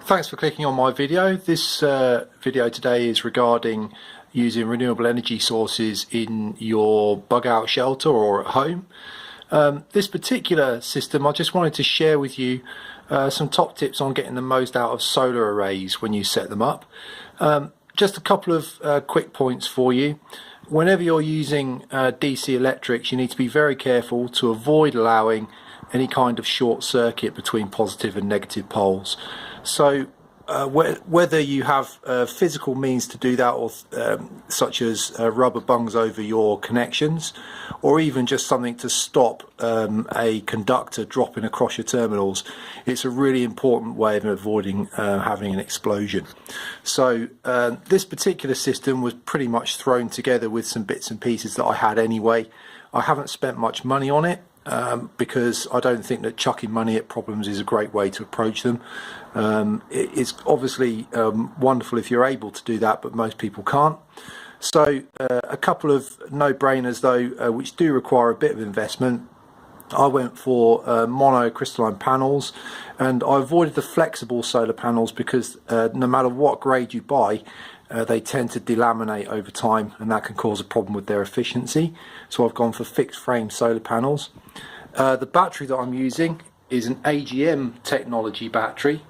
Thanks for clicking on my video. This video today is regarding using renewable energy sources in your bug out shelter or at home. This particular system, I just wanted to share with you some top tips on getting the most out of solar arrays when you set them up. Just a couple of quick points for you. Whenever you're using DC electrics, you need to be very careful to avoid allowing any kind of short circuit between positive and negative poles. So whether you have physical means to do that, or such as rubber bungs over your connections, or even just something to stop a conductor dropping across your terminals, it's a really important way of avoiding having an explosion. So this particular system was pretty much thrown together with some bits and pieces that I had anyway. I haven't spent much money on it, because I don't think that chucking money at problems is a great way to approach them. It's obviously wonderful if you're able to do that, but most people can't. So a couple of no-brainers though, which do require a bit of investment. I went for monocrystalline panels, and I avoided the flexible solar panels because no matter what grade you buy, they tend to delaminate over time, and that can cause a problem with their efficiency. So I've gone for fixed frame solar panels. The battery that I'm using is an AGM technology battery.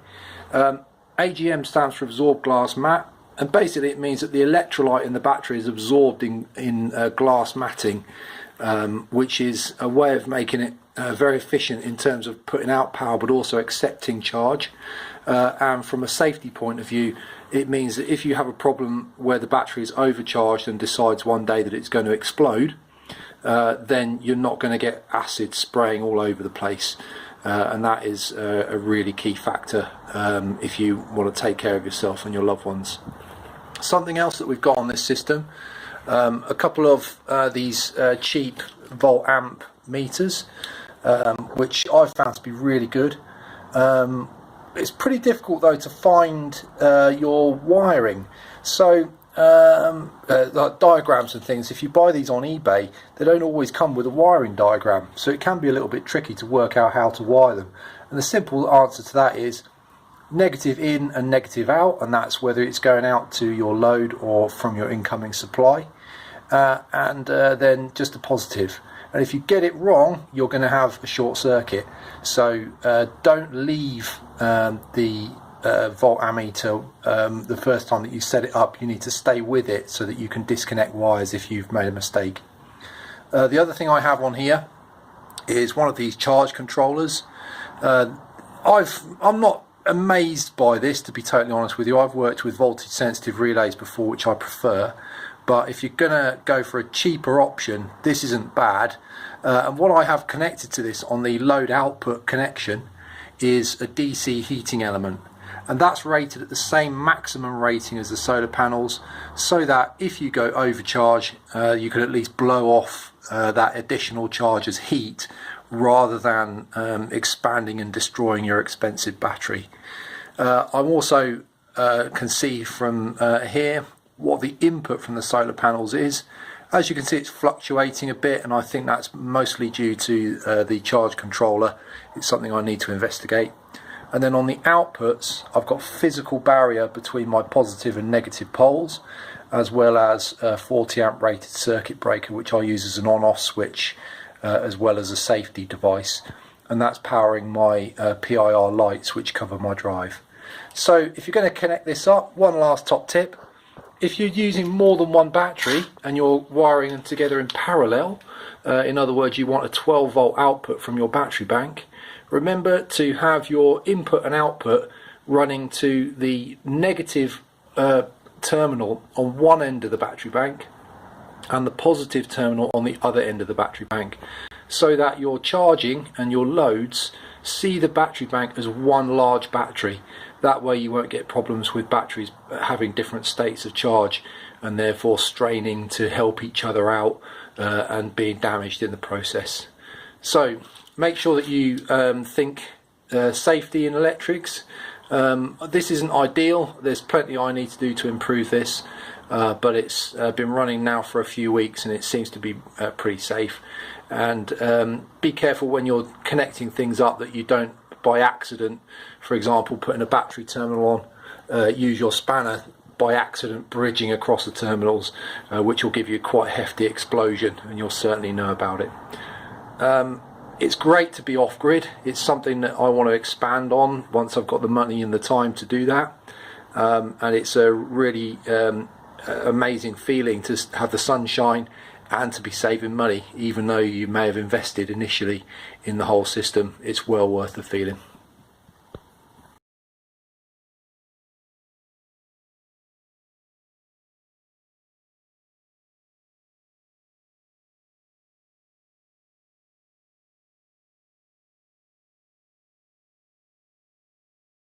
AGM stands for absorbed glass mat, and basically it means that the electrolyte in the battery is absorbed in glass matting, which is a way of making it very efficient in terms of putting out power but also accepting charge. And from a safety point of view, it means that if you have a problem where the battery is overcharged and decides one day that it's going to explode, then you're not going to get acid spraying all over the place. And that is a really key factor if you want to take care of yourself and your loved ones. Something else that we've got on this system, a couple of these cheap volt-amp meters, which I've found to be really good. It's pretty difficult though to find your wiring. So like diagrams and things, if you buy these on eBay, they don't always come with a wiring diagram, so it can be a little bit tricky to work out how to wire them. And the simple answer to that is negative in and negative out, and that's whether it's going out to your load or from your incoming supply, and then just a positive. And if you get it wrong, you're going to have a short circuit. So don't leave the volt ammeter the first time that you set it up. You need to stay with it so that you can disconnect wires if you've made a mistake. The other thing I have on here is one of these charge controllers. I'm not amazed by this, to be totally honest with you. I've worked with voltage sensitive relays before, which I prefer. But if you're going to go for a cheaper option, this isn't bad. And what I have connected to this on the load output connection is a DC heating element. And that's rated at the same maximum rating as the solar panels, so that if you go overcharge, you can at least blow off that additional charge as heat, rather than expanding and destroying your expensive battery. I'm also can see from here what the input from the solar panels is. As you can see, it's fluctuating a bit, and I think that's mostly due to the charge controller. It's something I need to investigate. And then on the outputs, I've got physical barrier between my positive and negative poles, as well as a 40 amp rated circuit breaker, which I use as an on-off switch, as well as a safety device, and that's powering my PIR lights which cover my drive. So if you're going to connect this up, one last top tip: if you're using more than one battery and you're wiring them together in parallel, in other words, you want a 12 volt output from your battery bank, remember to have your input and output running to the negative terminal on one end of the battery bank and the positive terminal on the other end of the battery bank, so that your charging and your loads see the battery bank as one large battery. That way you won't get problems with batteries having different states of charge and therefore straining to help each other out and being damaged in the process. So make sure that you think safety in electrics. This isn't ideal, there's plenty I need to do to improve this, but it's been running now for a few weeks and it seems to be pretty safe. And be careful when you're connecting things up that you don't by accident, for example, putting a battery terminal on, use your spanner by accident bridging across the terminals, which will give you quite a hefty explosion, and you'll certainly know about it. It's great to be off-grid. It's something that I want to expand on once I've got the money and the time to do that. And it's a really amazing feeling to have the sunshine and to be saving money, even though you may have invested initially in the whole system. It's well worth the feeling.